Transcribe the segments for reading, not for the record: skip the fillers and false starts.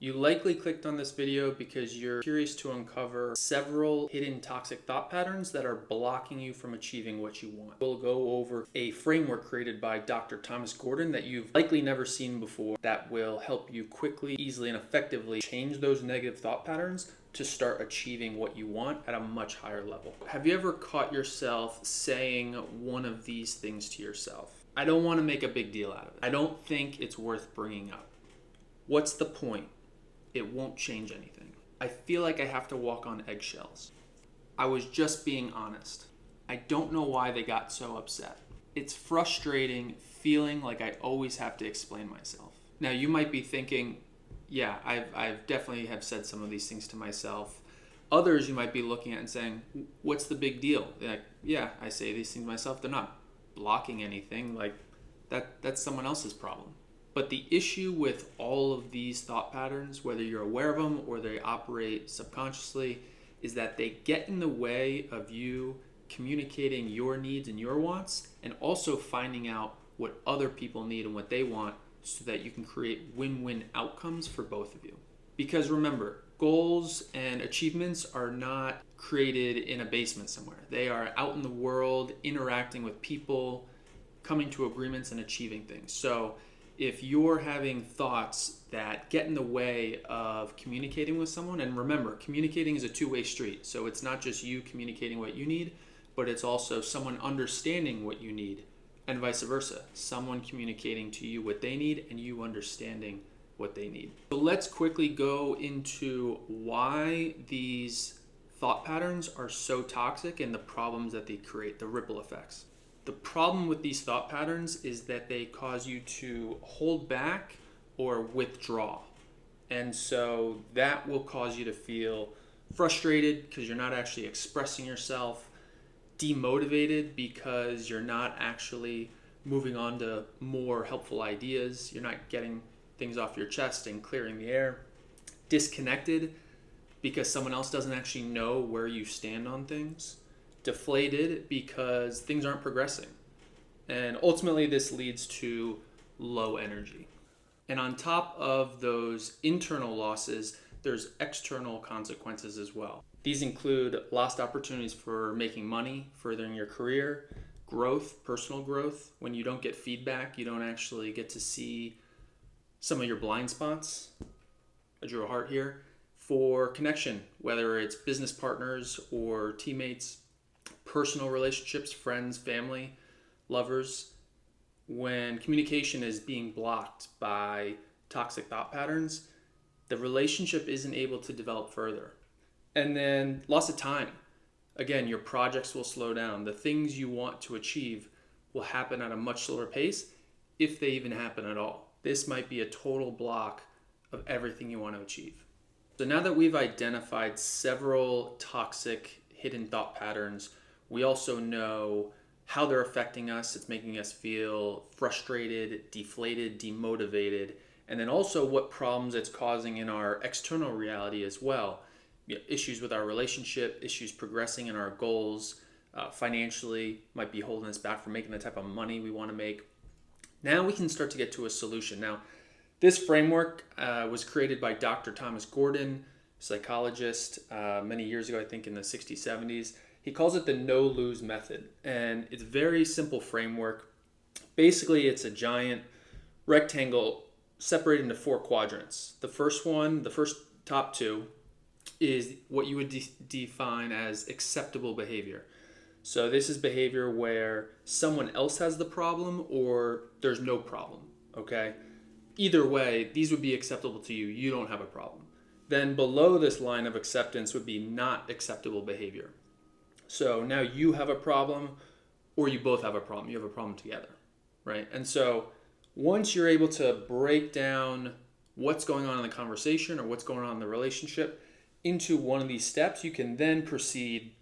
You likely clicked on this video because you're curious to uncover several hidden toxic thought patterns that are blocking you from achieving what you want. We'll go over a framework created by Dr. Thomas Gordon that you've likely never seen before that will help you quickly, easily, and effectively change those negative thought patterns to start achieving what you want at a much higher level. Have you ever caught yourself saying one of these things to yourself? I don't want to make a big deal out of it. I don't think it's worth bringing up. What's the point? It won't change anything. I feel like I have to walk on eggshells. I was just being honest. I don't know why they got so upset. It's frustrating feeling like I always have to explain myself. Now you might be thinking, yeah, I've definitely have said some of these things to myself. Others you might be looking at and saying, what's the big deal? They're like, yeah, I say these things to myself. They're not blocking anything. Like that's someone else's problem. But the issue with all of these thought patterns, whether you're aware of them or they operate subconsciously, is that they get in the way of you communicating your needs and your wants, and also finding out what other people need and what they want so that you can create win-win outcomes for both of you. Because remember, goals and achievements are not created in a basement somewhere. They are out in the world, interacting with people, coming to agreements and achieving things. So if you're having thoughts that get in the way of communicating with someone, and remember, communicating is a two-way street. So it's not just you communicating what you need, but it's also someone understanding what you need, and vice versa. Someone communicating to you what they need and you understanding what they need. So let's quickly go into why these thought patterns are so toxic and the problems that they create, the ripple effects. The problem with these thought patterns is that they cause you to hold back or withdraw. And so that will cause you to feel frustrated because you're not actually expressing yourself, demotivated because you're not actually moving on to more helpful ideas, you're not getting things off your chest and clearing the air, disconnected because someone else doesn't actually know where you stand on things, deflated because things aren't progressing. And ultimately this leads to low energy. And on top of those internal losses, there's external consequences as well. These include lost opportunities for making money, furthering your career, growth, personal growth. When you don't get feedback, you don't actually get to see some of your blind spots. I drew a heart here. For connection, whether it's business partners or teammates, personal relationships, friends, family, lovers, when communication is being blocked by toxic thought patterns, the relationship isn't able to develop further. And then loss of time. Again, your projects will slow down. The things you want to achieve will happen at a much slower pace, if they even happen at all. This might be a total block of everything you want to achieve. So now that we've identified several toxic hidden thought patterns, we also know how they're affecting us. It's making us feel frustrated, deflated, demotivated, and then also what problems it's causing in our external reality as well. Issues with our relationship, issues progressing in our goals, financially might be holding us back from making the type of money we want to make. Now we can start to get to a solution. Now, this framework was created by Dr. Thomas Gordon, psychologist, many years ago, I think in the 60s, 70s. He calls it the no-lose method, and it's a very simple framework. Basically, it's a giant rectangle separated into four quadrants. The first one, the first top two, is what you would define as acceptable behavior. So this is behavior where someone else has the problem or there's no problem, okay? Either way, these would be acceptable to you. You don't have a problem. Then below this line of acceptance would be not acceptable behavior. So now you have a problem or you both have a problem. You have a problem together, right? And so once you're able to break down what's going on in the conversation or what's going on in the relationship into one of these steps, you can then proceed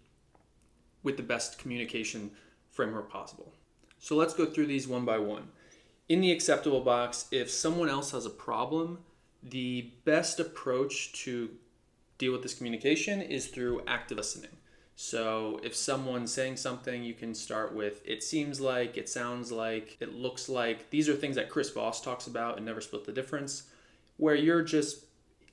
with the best communication framework possible. So let's go through these one by one. In the acceptable box, if someone else has a problem, the best approach to deal with this communication is through active listening. So if someone's saying something, you can start with, it seems like, it sounds like, it looks like. These are things that Chris Voss talks about in Never Split the Difference, where you're just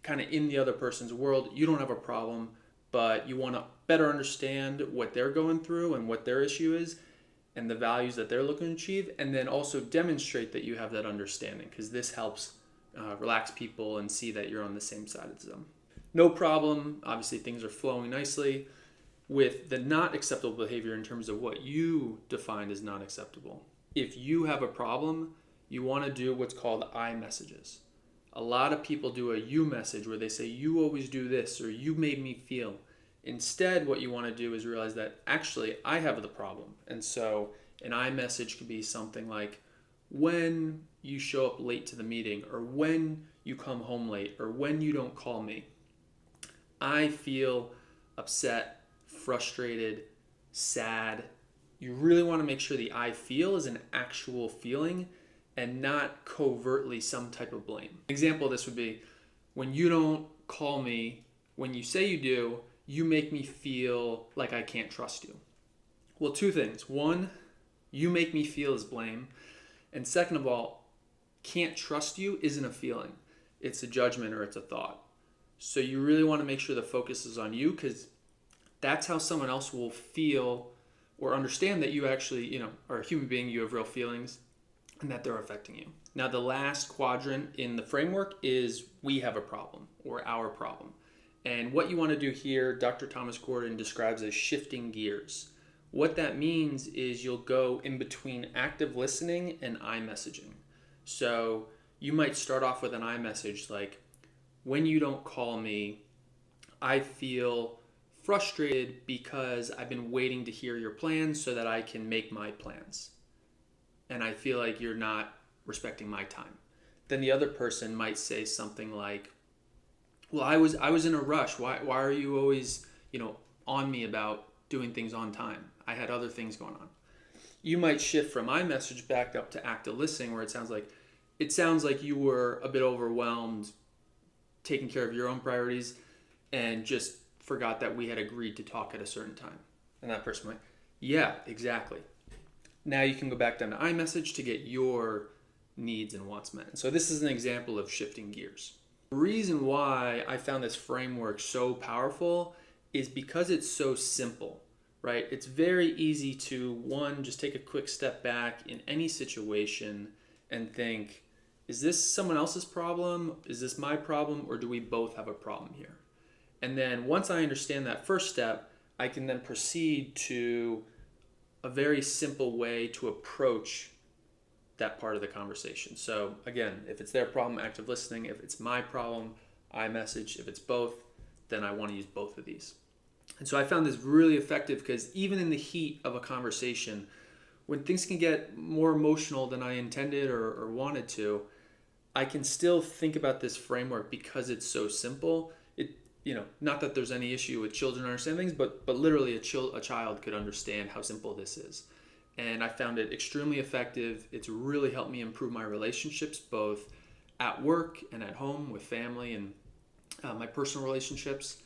kind of in the other person's world. You don't have a problem, but you want to better understand what they're going through and what their issue is and the values that they're looking to achieve, and then also demonstrate that you have that understanding, because this helps relax people and see that you're on the same side as them. No problem. Obviously, things are flowing nicely. With the not acceptable behavior in terms of what you define as not acceptable, if you have a problem, you want to do what's called I messages. A lot of people do a you message where they say, you always do this, or you made me feel. Instead, what you want to do is realize that actually I have the problem. And so an I message could be something like, when you show up late to the meeting, or when you come home late, or when you don't call me, I feel upset, frustrated, sad. You really want to make sure the I feel is an actual feeling and not covertly some type of blame. An example of this would be, when you don't call me, when you say you do, you make me feel like I can't trust you. Well, two things. One, you make me feel as blame. And second of all, can't trust you isn't a feeling. It's a judgment or it's a thought. So you really want to make sure the focus is on you, because that's how someone else will feel or understand that you actually, are a human being, you have real feelings, and that they're affecting you. Now, the last quadrant in the framework is we have a problem, or our problem. And what you want to do here, Dr. Thomas Gordon describes as shifting gears. What that means is you'll go in between active listening and I messaging. So you might start off with an I message like, when you don't call me, I feel frustrated because I've been waiting to hear your plans so that I can make my plans. And I feel like you're not respecting my time. Then the other person might say something like, well, I was in a rush. Why are you always, on me about doing things on time? I had other things going on. You might shift from my message back up to active listening, where it sounds like you were a bit overwhelmed taking care of your own priorities and just forgot that we had agreed to talk at a certain time. And that person might, yeah, exactly. Now you can go back down to iMessage to get your needs and wants met. And so this is an example of shifting gears. The reason why I found this framework so powerful is because it's so simple, right? It's very easy to, one, just take a quick step back in any situation and think, is this someone else's problem? Is this my problem? Or do we both have a problem here? And then once I understand that first step, I can then proceed to a very simple way to approach that part of the conversation. So again, if it's their problem, active listening. If it's my problem, iMessage. If it's both, then I want to use both of these. And so I found this really effective because even in the heat of a conversation, when things can get more emotional than I intended or wanted to, I can still think about this framework because it's so simple. Not that there's any issue with children understanding things, but literally a child could understand how simple this is. And I found it extremely effective. It's really helped me improve my relationships, both at work and at home with family and my personal relationships.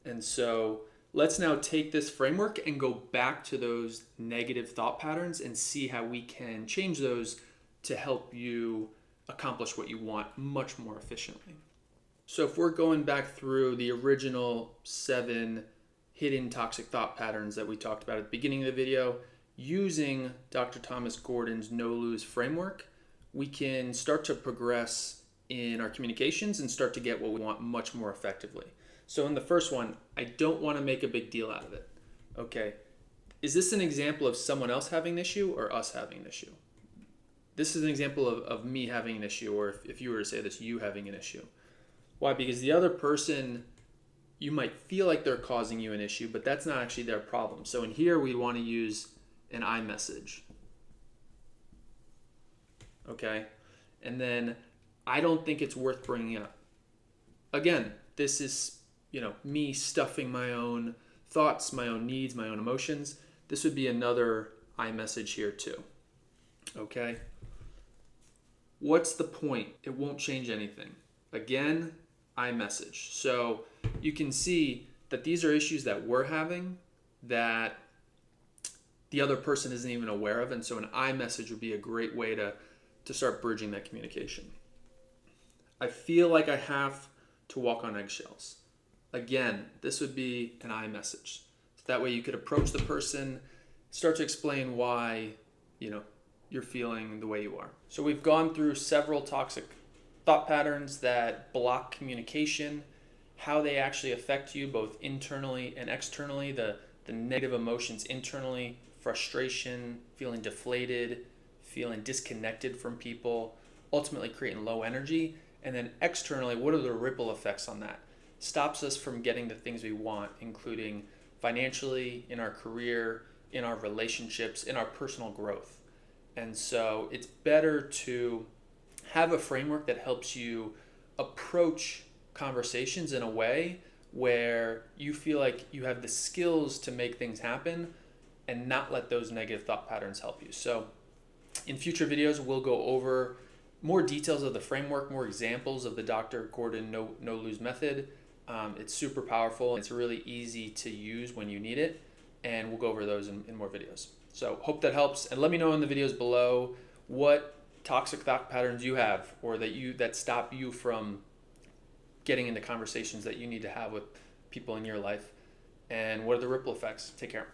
And so let's now take this framework and go back to those negative thought patterns and see how we can change those to help you accomplish what you want much more efficiently. So if we're going back through the original 7 hidden toxic thought patterns that we talked about at the beginning of the video, using Dr. Thomas Gordon's no-lose framework, we can start to progress in our communications and start to get what we want much more effectively. So in the first one, I don't want to make a big deal out of it. Okay, is this an example of someone else having an issue or us having an issue? This is an example of me having an issue, or if you were to say this, you having an issue. Why? Because the other person, you might feel like they're causing you an issue, but that's not actually their problem. So in here, we want to use an iMessage. Okay? And then I don't think it's worth bringing up. Again, this is, me stuffing my own thoughts, my own needs, my own emotions. This would be another iMessage here too. Okay? What's the point? It won't change anything. Again, iMessage. So you can see that these are issues that we're having that the other person isn't even aware of. And so an iMessage would be a great way to start bridging that communication. I feel like I have to walk on eggshells. Again, this would be an I message. So that way you could approach the person, start to explain why, you're feeling the way you are. So we've gone through several toxic thought patterns that block communication, how they actually affect you both internally and externally, the negative emotions internally, frustration, feeling deflated, feeling disconnected from people, ultimately creating low energy. And then externally, what are the ripple effects on that? Stops us from getting the things we want, including financially, in our career, in our relationships, in our personal growth. And so it's better to have a framework that helps you approach conversations in a way where you feel like you have the skills to make things happen and not let those negative thought patterns help you. So in future videos, we'll go over more details of the framework, more examples of the Dr. Gordon no-lose method. It's super powerful. It's really easy to use when you need it. And we'll go over those in more videos. So hope that helps. And let me know in the videos below what toxic thought patterns you have, or that stop you from getting into conversations that you need to have with people in your life. And what are the ripple effects? Take care.